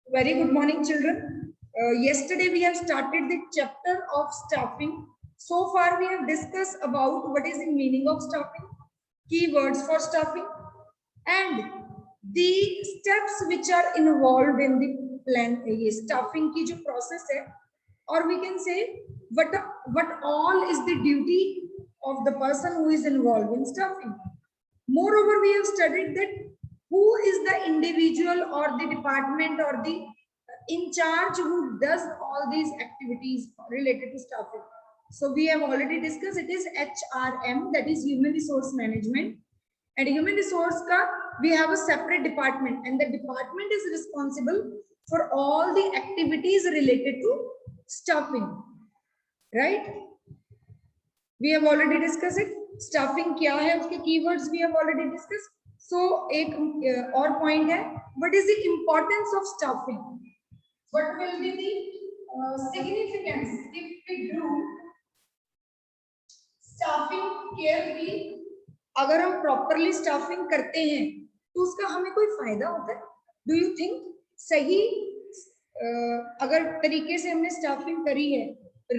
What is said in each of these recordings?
Very good morning, children. Yesterday we have started the chapter of staffing. So far we have discussed about what is the meaning of staffing, keywords for staffing, and the steps which are involved in the plan. Staffing की जो process है, or we can say what all is the duty of the person who is involved in staffing. Moreover, we have studied that who is the individual or the department or the in charge who does all these activities related to staffing. So we have already discussed it is HRM, that is human resource management. And human resource ka we have a separate department, and the department is responsible for all the activities related to staffing, right? We have already discussed it. Staffing क्या है, उसके keywords we have already discussed. So एक और point है, what is the importance of staffing? What will be the significance if we do staffing carefully? अगर हम properly staffing करते हैं तो उसका हमें कोई फायदा होता है? Do you think सही अगर तरीके से हमने staffing करी है,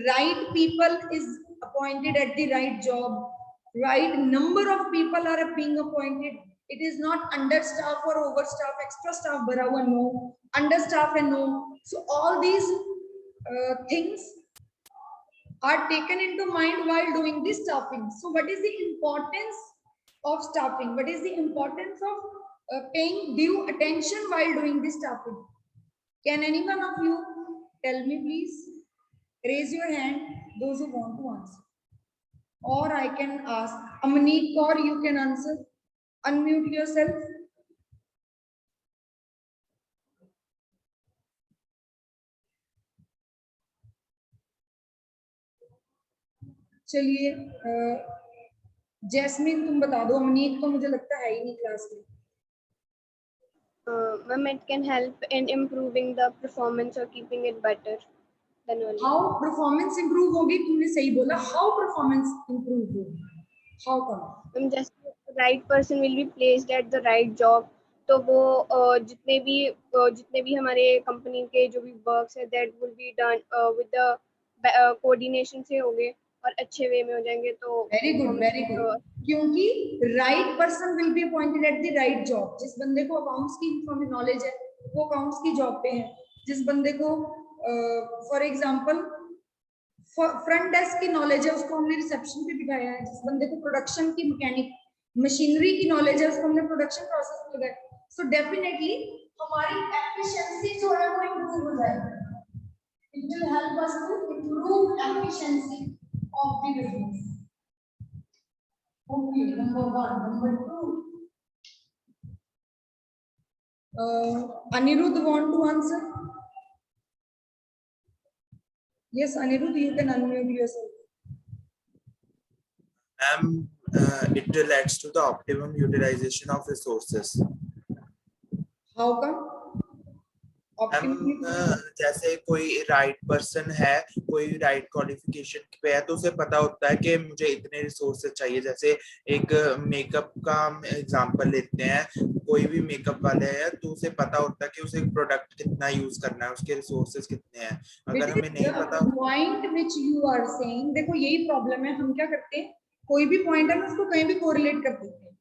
right people is appointed at the right job, right number of people are being appointed, it is not understaff or overstaff, extra staff भरा हुआ no, understaff and no. So all these things are taken into mind while doing this staffing. So what is the importance of staffing? What is the importance of paying due attention while doing this staffing? Can anyone of you tell me, please? Raise your hand, those who want to answer. Or I can ask Amneet Kaur, you can answer. Unmute yourself. चलिए jasmine तुम बता दो, अमनीत तो मुझे लगता है ही नहीं class में. Ma'am, it can help in improving the performance or keeping it better than earlier. How performance improve होगी? तुमने सही बोला. How performance improve होगी? How come? Just the right person will be placed at the right job. तो वो जितने भी हमारे कंपनी के जो भी वर्क्स है that will be done with the coordination से होंगे और अच्छे वे में हो जाएंगे. तो very good. क्योंकि right person will be appointed at the right job. जिस बंदे को अकाउंट्स की नॉलेज है वो अकाउंट्स की जॉब पे है. जिस बंदे को फॉर एग्जांपल फ्रंट डेस्क की नॉलेज है उसको हमने रिसेप्शन पे बिठाया है. जिस बंदे को प्रोडक्शन की मैकेनिक मशीनरी की नॉलेज है उसको हमने प्रोडक्शन प्रोसेस में लगाया. सो डेफिनेटली हमारी एफिशिएंसी जो है वो इंप्रूव हो जाएगी. It will help us to improve efficiency of the business. Okay, number 1. Number 2. Anirudh want to answer? Yes, Anirudh, you can unmute yourself. It relates to the optimum utilization of resources. How come? जैसे कोई right person है, कोई right qualification पे है तो उसे पता होता है कि मुझे इतने रिसोर्सेज चाहिए. जैसे एक मेकअप का एग्जांपल लेते हैं, कोई भी मेकअप वाले है तो उसे पता होता है कि उसे प्रोडक्ट कितना यूज करना है, उसके रिसोर्सेज कितने हैं. अगर हमें नहीं पता point which you are saying, देखो यही प्रॉब्लम है. हम क्या करते हैं, कोई भी पॉइंट है उसको कहीं भी कोरिलेट कर देते हैं.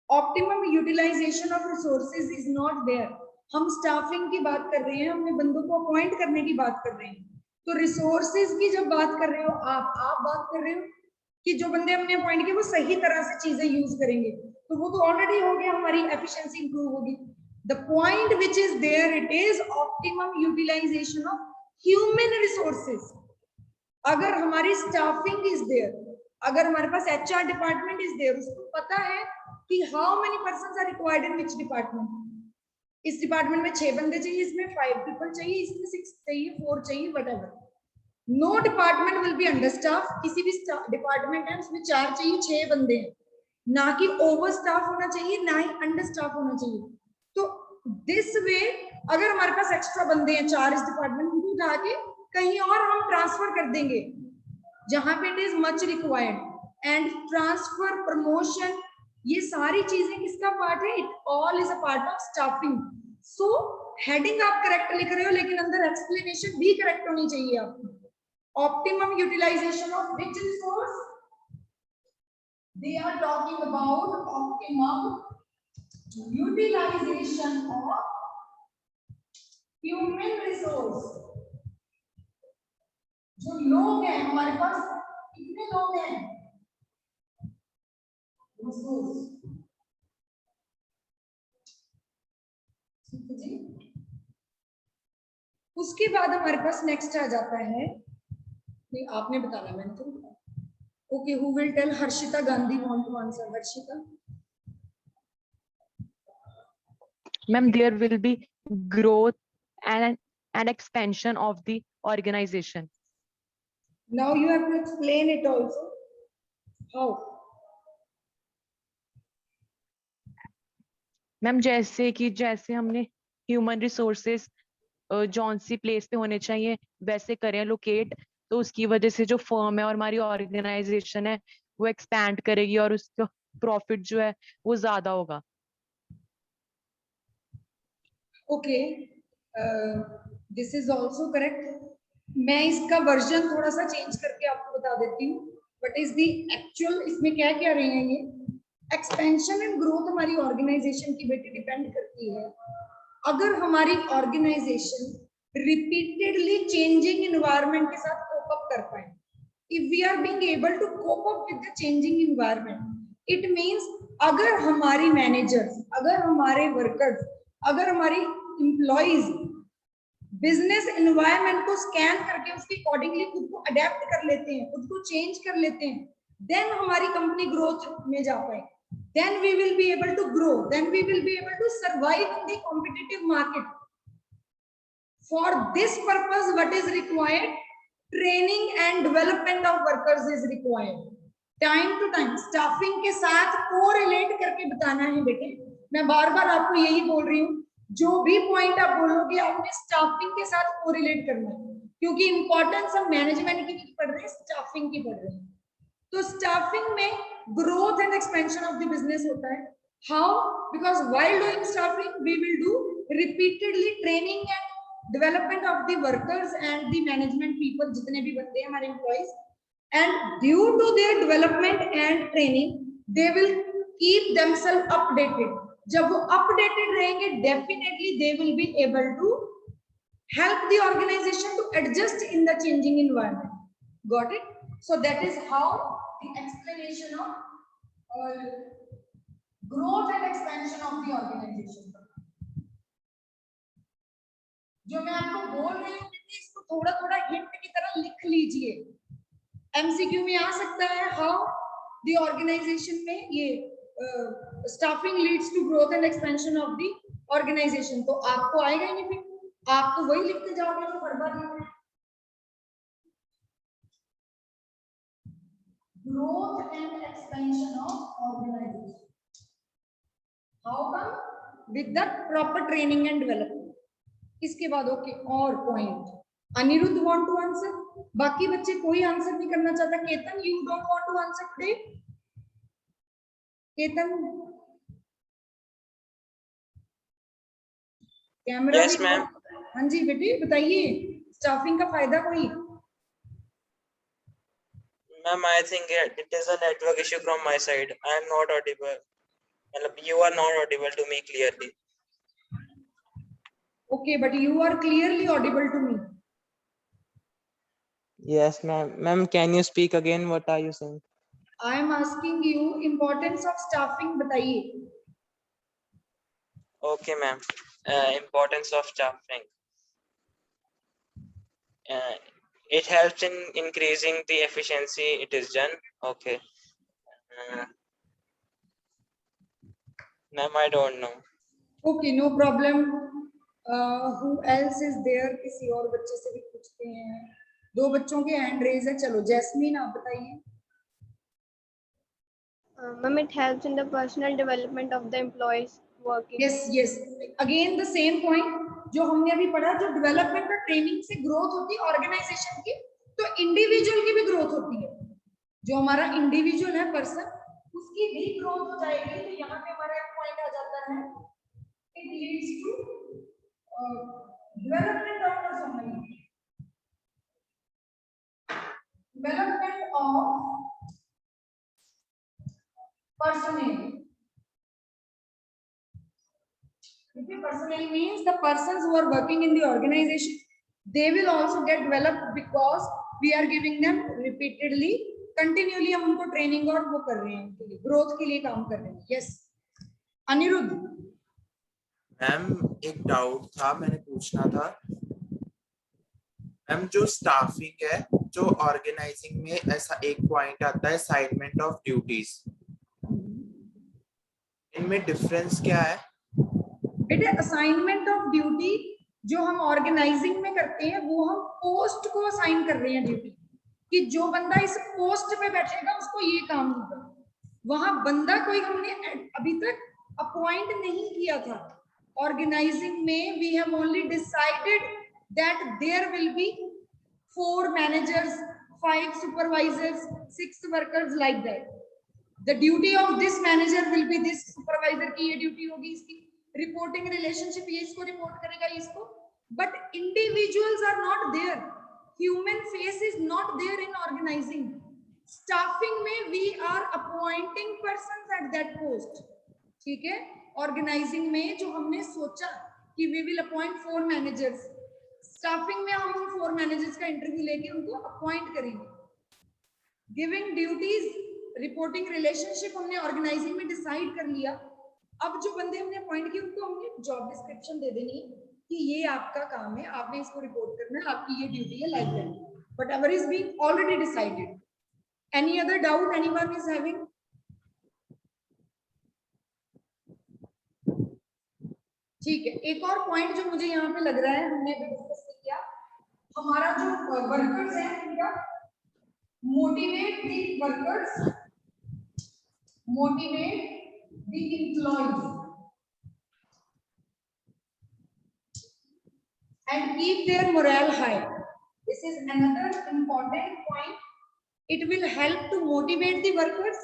Optimum utilisation of resources is not there. हम स्टाफिंग की बात कर रहे हैं, हमने बंदों को अपॉइंट करने की बात कर रहे हैं. तो रिसोर्सेज की जब बात कर रहे हो आप बात कर रहे हो कि जो बंदे हमने अपॉइंट किए वो सही तरह से चीजें यूज करेंगे, तो वो तो ऑलरेडी हो गया, हमारी एफिशिएंसी इंप्रूव होगी. The point which is there, it is optimum utilisation of human resources. अगर हमारी स्टाफिंग इज देयर, अगर हमारे पास एचआर डिपार्टमेंट इज देयर, उसको पता है कि how many persons are required in which department. इस डिपार्टमेंट में 6 बंदे चाहिए, इसमें 5 पीपल चाहिए, इसमें 6 चाहिए, 4 चाहिए, whatever. No department will be understaff. किसी भी डिपार्टमेंट है उसमें 4 चाहिए, 6 बंदे हैं, ना कि ओवर स्टाफ होना चाहिए, ना ही अंडर स्टाफ होना चाहिए. तो दिस वे अगर हमारे पास एक्स्ट्रा बंदे हैं 4 इस डिपार्टमेंट में, उठा के कहीं और हम ट्रांसफर कर देंगे जहां पे it is much required. And transfer, promotion, ये सारी चीजें किसका पार्ट है? It all is a part of staffing. So heading आप करेक्ट लिख रहे हो लेकिन अंदर एक्सप्लेनेशन भी करेक्ट होनी चाहिए आपकी. Optimum utilisation of which resource? They are talking about optimum utilisation of human resource. जो लोग हैं हमारे पास, कितने लोग हैं? रिसोर्स. ठीक है जी. उसके बाद हमारे पास नेक्स्ट आ जाता है, नहीं आपने बताना, मैंने तो. Okay, who will tell? Harshita Gandhi want to answer. Harshita. Ma'am, there will be growth and expansion of the organization. Now you have to explain it also. How? Ma'am जैसे हमने ह्यूमन रिसोर्सेज जौन सी प्लेस पे होने चाहिए वैसे करें लोकेट, तो उसकी वजह से जो फर्म है और हमारी ऑर्गेनाइजेशन है वो एक्सपैंड करेगी और उसका प्रॉफिट जो है वो ज्यादा होगा. Okay, this is also correct. मैं इसका वर्जन थोड़ा सा चेंज करके आपको बता देती हूँ. What is the actual? इसमें क्या क्या रहे हैं ये? एक्सपेंशन एंड ग्रोथ हमारी ऑर्गेनाइजेशन की बेटी डिपेंड करती है. अगर हमारी ऑर्गेनाइजेशन रिपीटेडली चेंजिंग एनवायरनमेंट के साथ कोप अप कर पाए, if we are being able to cope up with the changing environment, it means अगर हमारी मैनेजर्स, अगर हमारे वर्कर्स, अगर हमारी एम्प्लॉइज बिजनेस एनवायरनमेंट को स्कैन करके उसके अकॉर्डिंगली खुद को अडेप्ट कर लेते हैं, खुद को चेंज कर लेते हैं, देन हमारी कंपनी ग्रोथ में जा पाए. Then we will be able to grow. Then we will be able to survive in the competitive market. For this purpose, what is required? Training and development of workers is required. Time to time, staffing के साथ correlate करके बताना है बेटे. मैं बार बार आपको यही बोल रही हूँ, जो भी पॉइंट आप बोलोगे आपने स्टाफिंग के साथ कोरिलेट करना है, क्योंकि इंपॉर्टेंस हम मैनेजमेंट की नहीं पढ़ रहे, स्टाफिंग की पढ़ रहे हैं. तो स्टाफिंग में growth and expansion of the business होता है. How? Because while doing staffing we will do repeatedly training and development of the workers and the management people, जितने भी बंदे हैं हमारे employees, and due to their development and training they will keep themselves updated. जब वो updated रहेंगे, definitely they will be able to help the organization to adjust in the changing environment. Got it? So that is how the explanation of growth and expansion of the organization. जो मैं आपको बोल रही हूँ इसको थोड़ा थोड़ा हिंट की तरह लिख लीजिए. एमसीक्यू में आ सकता है, हाउ द ऑर्गेनाइजेशन में ये staffing leads to growth and expansion of the organization. तो आपको आएगा ही नहीं, फिर आप तो वही लिखते जाओगे जो हर बार लिख रहे हैं. Growth and expansion of organization. How come? With the proper training and development. इसके बाद ओके, और point Aniruddh want to answer. बाकी बच्चे कोई आंसर नहीं करना चाहता. Ketan, you don't want to answer today? Ketan, camera. Yes ma'am. हाँ जी बेटी बताइए, स्टाफिंग का फायदा कोई? Ma'am, I think it is a network issue from my side. I am not audible. You are not audible to me clearly. Okay, but you are clearly audible to me. Yes, ma'am. Ma'am, can you speak again? What are you saying? I am asking you importance of staffing बताइए. Okay, ma'am. Importance of staffing. It helps in increasing the efficiency. It is done. Okay. Ma'am, I don't know. Okay, no problem. Who else is there? किसी और बच्चे से भी पूछते हैं. 2 बच्चों के हैंड रेज है. चलो जैस्मीन आप बताइए. Ma'am, it helps in the personal development of the employees working. Yes. Again the same point जो हमने अभी पढ़ा, जो डेवलपमेंट और ट्रेनिंग से ग्रोथ होती है ऑर्गेनाइजेशन की, तो इंडिविजुअल की भी ग्रोथ होती है. जो हमारा इंडिविजुअल है पर्सन, उसकी भी ग्रोथ हो जाएगी. तो यहाँ पे हमारा एक पॉइंट आ जाता है, it leads to Development of personnel. Development of personnel. Personnel means the persons who are working in the organization, they will also get developed because we are giving them repeatedly, continually हम उनको training और वो कर रहे हैं, उनके लिए growth के लिए काम कर रहे हैं. Yes, अनिरुद्ध. मैम एक डाउट था, मैंने पूछना था मैम, जो स्टाफिंग है, जो ऑर्गेनाइजिंग में ऐसा एक पॉइंट आता है असाइनमेंट ऑफ ड्यूटीज, इनमें डिफरेंस क्या है? बेटे असाइनमेंट ऑफ ड्यूटी जो हम ऑर्गेनाइजिंग में करते हैं वो हम पोस्ट को असाइन कर रहे हैं ड्यूटी, कि जो बंदा इस पोस्ट पे बैठेगा उसको ये काम होगा. वहां बंदा कोई हमने अभी तक अपॉइंट नहीं किया था. ऑर्गेनाइजिंग में we have only decided that there will be 4 managers, 5 supervisors, 6 workers, like that. The duty of this manager will be this, supervisor की ये ड्यूटी होगी, इसकी रिपोर्टिंग रिलेशनशिप ये इसको रिपोर्ट करेगा इसको. But individuals are not there, human face is not there in organising. Staffing में we are appointing persons at that post. ठीक है, ऑर्गेनाइजिंग में जो हमने सोचा कि we will appoint 4 managers, staffing में हम उन 4 मैनेजर्स का इंटरव्यू लेके उनको अपॉइंट करेंगे. गिविंग ड्यूटीज, रिपोर्टिंग रिलेशनशिप हमने ऑर्गेनाइजिंग में डिसाइड कर लिया. अब जो बंदे हमने अपॉइंट किए उनको हमने जॉब डिस्क्रिप्शन दे देनी कि ये आपका काम है, आपने इसको रिपोर्ट करना है, आपकी ये ड्यूटी है, like that. But ever is being already decided. Any other doubt anyone is having? ठीक है, एक और पॉइंट जो मुझे यहाँ पे लग रहा है, हमने अभी डिस्कस किया, हमारा जो वर्कर्स है उनका motivate the workers, motivate the employees and keep their morale high. This is another important point. It will help to motivate the workers.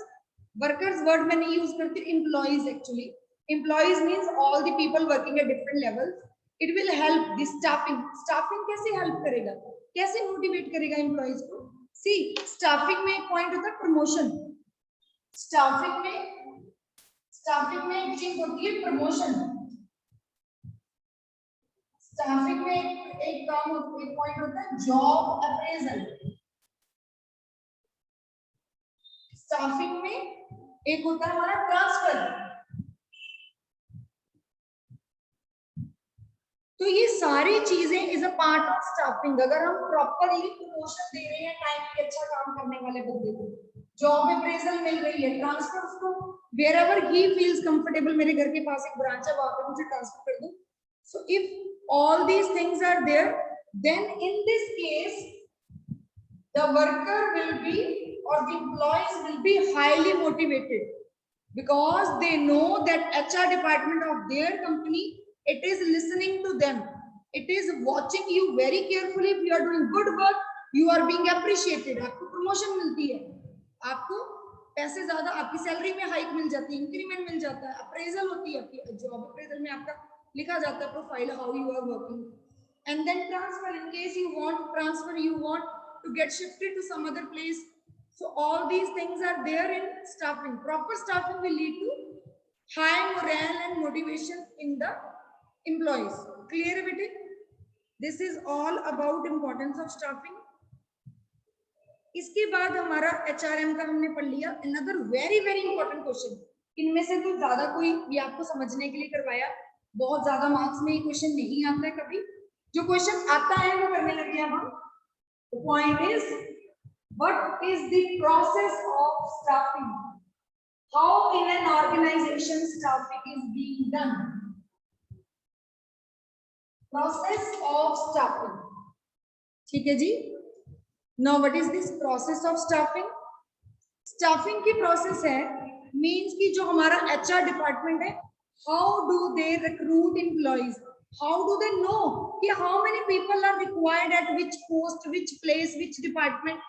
Workers word में नहीं use करते, employees actually. Employees means all the people working at different levels. It will help the staffing. Staffing कैसे help करेगा, कैसे motivate करेगा employees को? See, staffing में एक point होता है promotion. स्टाफिंग में एक चीज होती है प्रमोशन. स्टाफिंग में एक काम होता है, एक पॉइंट होता है जॉब अप्रेजल. स्टाफिंग में एक होता है हमारा ट्रांसफर. तो ये सारी चीजें is a part of staffing. अगर हम प्रॉपरली प्रमोशन दे रहे हैं टाइम पे अच्छा काम करने वाले बंदे को, जॉब अप्रेजल मिल रही है, ट्रांसफर उसको wherever he feels comfortable, मेरे घर के पास एक ब्रांच है, वहां पे मुझे ट्रांसफर कर दो. So if all these things are there, then in this case the worker will be, or the employees will be highly motivated, because they know that HR department of their company, it is listening to them, it is watching you very carefully. If you are doing good work, you are being appreciated. आपको promotion मिलती है, आपको पैसे ज्यादा, आपकी salary में hike मिल जाती है, इंक्रीमेंट मिल जाता है, अप्रेजल होती है, आपकी जॉब अप्रेजल में आपका लिखा जाता है profile, how you are working, and then transfer in case you want transfer, you want to get shifted to some other place. So all these things are there in staffing. Proper staffing will lead to high morale and motivation in the employees. Clear है बेटे? This is all about importance of staffing. इसके बाद हमारा HRM का हमने पढ़ लिया. Another very very important question, इनमें से तो ज्यादा कोई भी आपको समझने के लिए करवाया, बहुत ज्यादा मार्क्स में ये क्वेश्चन नहीं आता है कभी. जो क्वेश्चन आता है वो करने लगे हम. The point is, what is the process of staffing, how in an organization staffing is being done. Process of staffing. ठीक है जी. Now what is this process of staffing? Staffing की process है, means कि जो हमारा HR department है, how do they recruit employees? How do they know कि how many people are required at which post, which place, which department?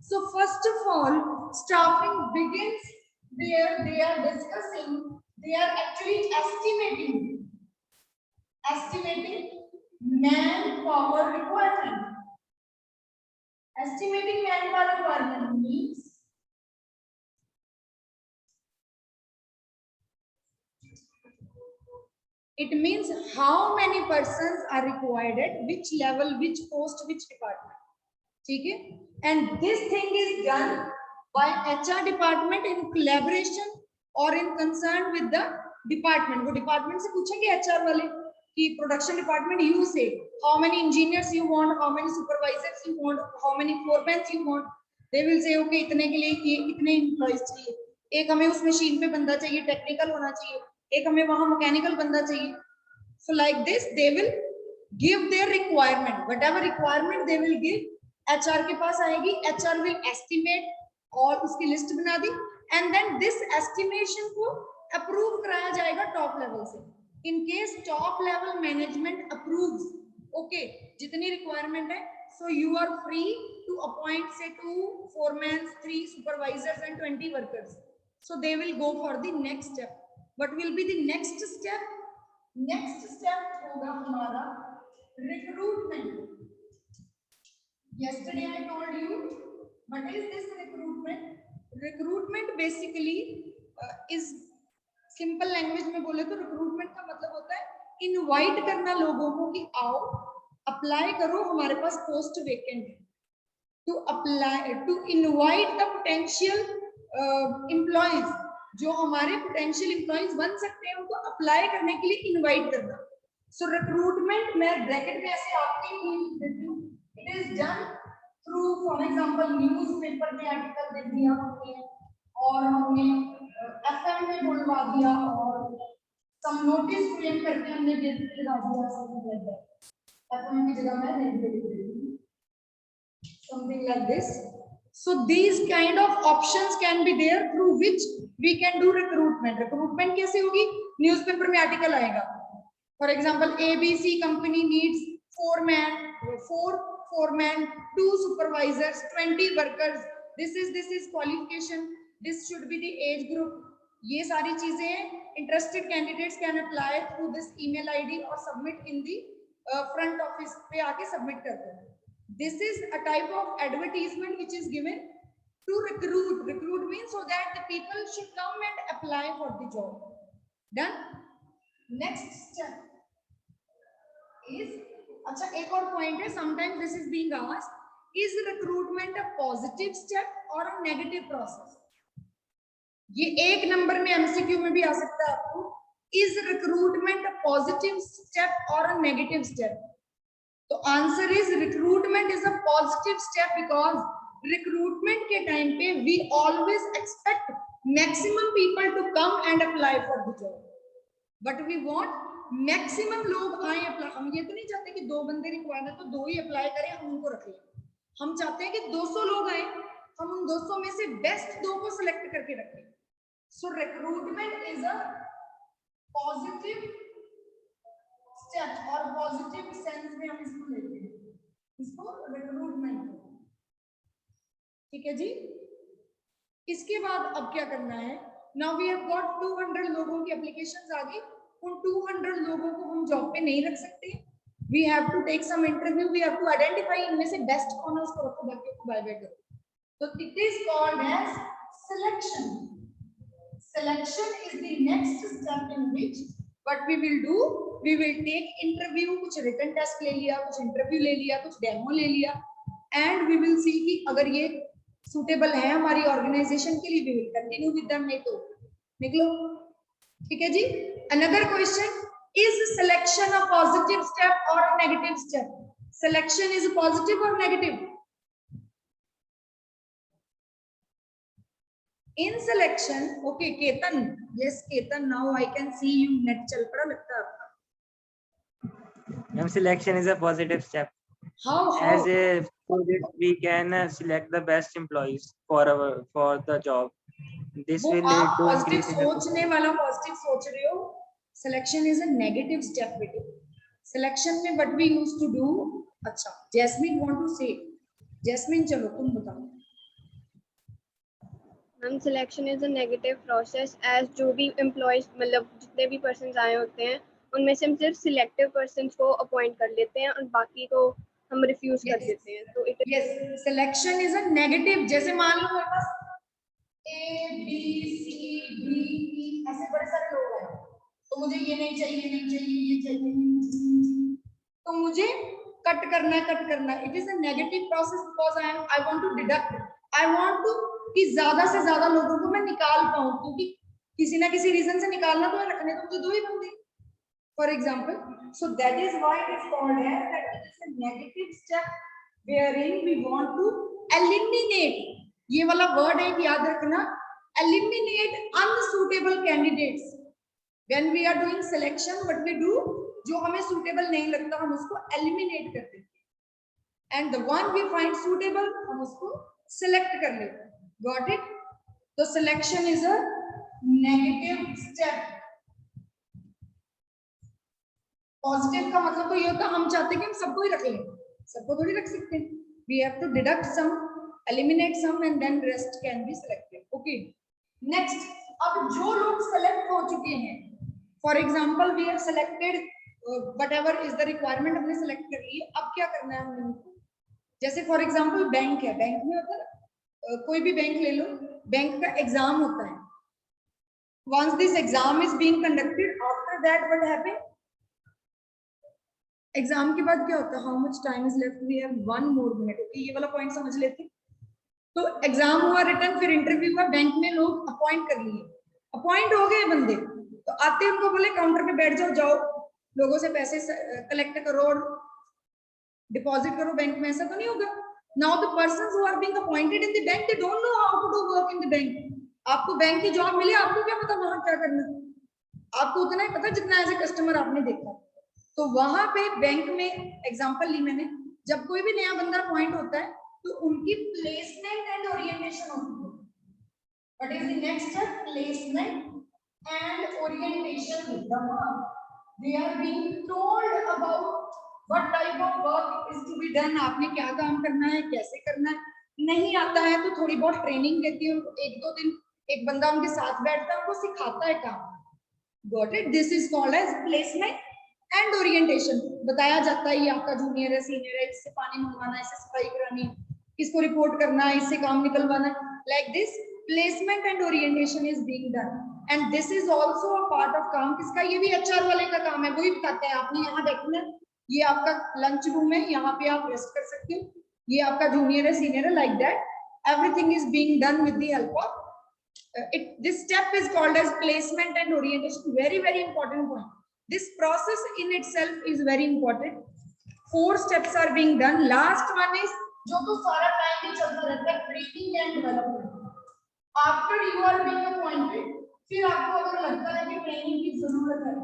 So first of all, staffing begins where they are discussing, they are actually estimating manpower requirement. Estimating manpower requirement means it means how many persons are required at which level, which post, which department. ठीक है? And this thing is done by HR department in collaboration or in concern with the department. वो department से पूछेंगे HR वाले कि production department you say how many engineers you want, how many supervisors you want, how many foremen you want. They will say okay इतने के लिए ये इतने employees चाहिए, एक हमें उस machine पे बंदा चाहिए, technical होना चाहिए, एक हमें वहाँ mechanical बंदा चाहिए. So like this they will give their requirement, whatever requirement they will give. HR के पास आएगी, HR will estimate और उसकी लिस्ट बना दी and then this estimation को approve कराया जाएगा top level से. In case top level management approves, okay, जितनी requirement है, so you are free to appoint say 2 foremen, 3 supervisors and 20 workers. So they will go for the next step. What will be the next step? Next step होगा हमारा recruitment. Yesterday I told you what is this recruitment? Recruitment basically is simple language में बोले तो recruitment का मतलब होता है invite करना लोगों को कि आओ apply करो हमारे पास post vacant है. To apply, to invite the potential employees, जो हमारे potential employees बन सकते हैं उनको apply करने के लिए invite करना. So recruitment मैं bracket में ऐसे आपकी देती हूँ. It is done through, for example, newspaper में article दे दिया हमने और हमने FM में बुलवा दिया और some notice frame करके हमने दे दिया something like that. FM की जगह मैं रेडियो लिख देती हूँ. Something like this. So these kind of options can be there through which we can do recruitment. Recruitment कैसे होगी? Newspaper में article आएगा. For example, ABC company needs 4 foremen, 2 supervisors, 20 workers. This is qualification. This should be the age group. ये सारी चीजें हैं. Interested candidates can apply through this email ID or submit in the front office पे आके submit करते हैं. This is a type of advertisement which is given to recruit. Recruit means so that the people should come and apply for the job. Done. Next step is, अच्छा एक और point है, sometimes this is being asked, is recruitment a positive step or a negative process? ये एक number में MCQ में भी आ सकता है आपको. Is recruitment a positive step or a negative step? तो answer is recruitment is a positive step because recruitment के time पे we always expect maximum people to come and apply for the job. But we want maximum लोग आए apply. हम ये तो नहीं चाहते कि 2 बंदे रिक्वायर्ड है तो 2 ही अप्लाई करें, हम उनको रख लें. हम चाहते हैं कि 200 लोग आए, हम उन 200 में से बेस्ट 2 को सिलेक्ट करके रखें. So recruitment is a positive step और पॉजिटिव सेंस में हम इसको लेते हैं, इसको रिक्रूटमेंट. ठीक है जी. इसके बाद अब क्या करना है? नाउ वी हैव गॉट 200 लोगों की एप्लीकेशंस आ गई. उन 200 लोगों को हम जॉब पे नहीं रख सकते. We have to take some interview. We have to identify इनमें से बेस्ट कौन है, उसको रखो, बाकी को बाय बाय करो. तो it is called as selection. Selection is the next step in which what we will do, we will take interview. कुछ रिटन टेस्ट ले लिया, कुछ इंटरव्यू ले लिया, कुछ डेमो ले लिया एंड वी विल सी कि अगर ये सुटेबल है हमारी ऑर्गेनाइजेशन के लिए, we will continue with them, नहीं तो निकलो. ठीक है जी. Another question, is selection a positive step or a negative step? Selection is positive or negative? In selection, okay, Ketan, yes Ketan, now I can see you net चल पड़ा लगता है आपका. Ma'am, selection is a positive step. How? As a project, we can select the best employees for the job. This वो will lead आप to positive increase in सोचने वाला positive सोच रहे हो. Selection is a negative step बेटे. Selection में what we used to do. अच्छा Jasmine want to say. Jasmine चलो तुम बताओ. Ma'am selection is a negative process as जो भी एम्प्लॉयज मतलब जितने भी पर्सन आए होते हैं उनमें से हम सिर्फ सिलेक्टिव पर्सन को अपॉइंट कर लेते हैं और बाकी को हम रिफ्यूज कर Yes. देते हैं. तो it Yes, selection is a negative. जैसे मान लो मेरे पास A, B, C, D, E ऐसे बड़े सारे लोग हैं, तो मुझे ये नहीं चाहिए, नहीं चाहिए, ये चाहिए, तो मुझे कट करना है. It is a negative process because I want to deduct. I want to कि ज्यादा से ज्यादा लोगों को मैं निकाल पाऊं, क्योंकि किसी ना किसी रीजन से निकालना तो है, रखने तो मुझे 2 ही बंदे. For example, so that is why it is called as that it is a negative step wherein we want to eliminate. ये वाला word एक याद रखना, eliminate unsuitable candidates. When we are doing selection, what we do, जो हमें suitable नहीं लगता हम उसको eliminate कर देते हैं, and the one we find suitable हम उसको select कर लेते हैं. Got it? So selection is a negative step. Positive का मतलब तो ये होता है हम चाहते हैं कि हम सबको ही रख लें, सबको थोड़ी रख सकते हैं. We have to deduct some, eliminate some and then rest can be selected. Okay, next. अब जो लोग सेलेक्ट हो चुके हैं, for example we have selected whatever is the requirement, हमने सेलेक्ट कर ली. अब क्या करना है हमने, जैसे फॉर एग्जांपल बैंक है, बैंक में होता है कोई भी बैंक ले लो, बैंक का एग्जाम होता है. Once this exam is being conducted, after that what happens, exam के बाद क्या होता है, how much time is left, we have 1 more minute. Okay, ये वाला पॉइंट समझ लेते हैं. तो एग्जाम हुआ, रिटर्न, फिर इंटरव्यू हुआ, बैंक में लोग अपॉइंट कर लिए, अपॉइंट हो गए बंदे, तो आते हमको बोले काउंटर पे बैठ जाओ, जाओ लोगों से पैसे कलेक्ट करो और डिपॉजिट करो बैंक में. ऐसा तो नहीं होगा. Now the persons who are being appointed in the bank, they don't know how to do work in the bank. आपको बैंक की जॉब मिले, आपको क्या पता वहां क्या करना, आपको उतना ही पता जितना एज ए कस्टमर आपने देखा. तो वहां पे बैंक में एग्जांपल ली मैंने, जब कोई भी नया बंदा अपॉइंट होता है तो उनकी प्लेसमेंट एंड ओरिएंटेशन होती है. What is the next step, placement and orientation. They are being told about what type of work is to be done. आपने क्या काम करना है, कैसे करना है. नहीं आता है तो थोड़ी बहुत ट्रेनिंग देती है उनको, 1-2 दिन एक बंदा उनके साथ बैठता है, उनको सिखाता है काम. Got it? This is called as placement and orientation. बताया जाता है ये आपका जूनियर है, सीनियर है, इससे पानी मंगवाना है, इससे सफाई करानी है, इसको रिपोर्ट करना है, इससे काम निकलवाना है. Like this placement and orientation is being done, and this is also a part of काम. किसका? ये भी एचआर वाले का काम है. वही बताता है आपने यहाँ देखना है, ये आपका लंच रूम है, यहाँ पे आप रेस्ट कर सकते हो, ये आपका जूनियर है, सीनियर है, like that. Everything is being done with the help of this step is called as placement and orientation. Very important point. This process in itself is very important. 4 steps are being done. Last one is जो तो सारा time ही चलता रहता है, training and development. After you are being appointed, फिर आपको अगर लगता है कि ट्रेनिंग की जरूरत है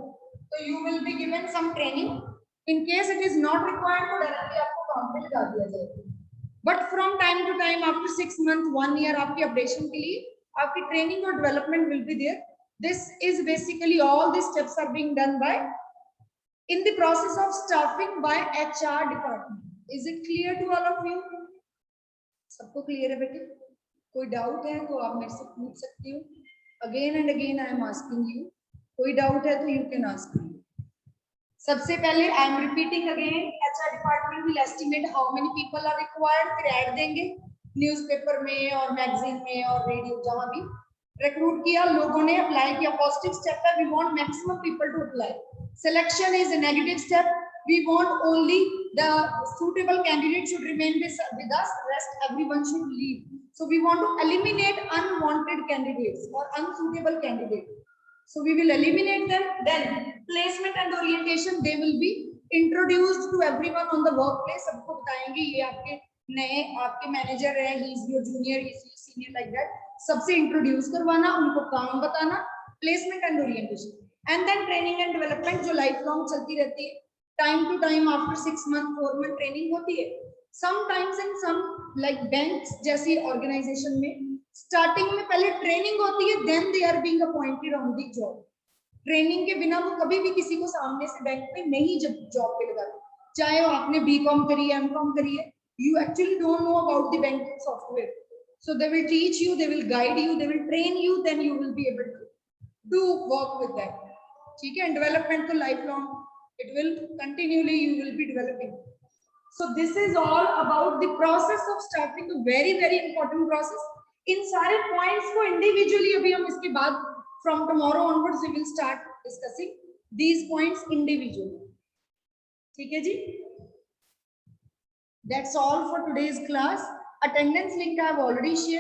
तो you will be given some training. In case it is not required तो डायरेक्टली आपको काम पे लगा दिया जाएगा. But from time to time, after 6 month, 1 year, आपकी अपडेशन के लिए आपकी ट्रेनिंग और development will be there. This is basically all these steps are being done by in the process of staffing by HR department. Is it clear to all of you? सबको clear है बेटे? कोई doubt है तो आप मेरे से पूछ सकते हो. Again and again I am asking you. कोई doubt है तो you can ask me. सबसे पहले I am repeating again. HR department will estimate how many people are required. फिर ऐड देंगे न्यूज़पेपर में और मैगजीन में और रेडियो, जहाँ भी रिक्रूट किया, लोगों ने अप्लाई किया. पॉजिटिव स्टेप है, we want maximum people to apply. Selection is a negative step, we want only the suitable candidate should remain with us, rest everyone should leave. So we want to eliminate unwanted candidates or unsuitable candidates. So we will eliminate them. Then placement and orientation, they will be introduced to everyone on the workplace. सबको बताएंगे ये आपके नए, आपके manager है, he is your junior, he is your senior, like that. सबसे introduce करवाना, उनको काम बताना. Placement and orientation, and then training and development जो लाइफ लॉन्ग चलती रहती है. Time to time after 6 month 4 month training होती है. Sometimes in some like banks जैसी ऑर्गेनाइजेशन में स्टार्टिंग में पहले ट्रेनिंग होती है, then they are being appointed on the job. Training के बिना वो कभी भी किसी को सामने से बैंक में नहीं जॉब पे लगाते, चाहे वो आपने बीकॉम करी है, एमकॉम करी है. You actually don't know about the banking software. So they will teach you, they will guide you, they will train you, then you will be able to do work with that. ठीक है, development तो life long, it will continually you will B developing. So this is all about the process of staffing, a very very important process. इन सारे points को individually अभी हम इसके बाद from tomorrow onwards we will start discussing these points individually. ठीक है जी? That's all for today's class. Attendance link I have already shared.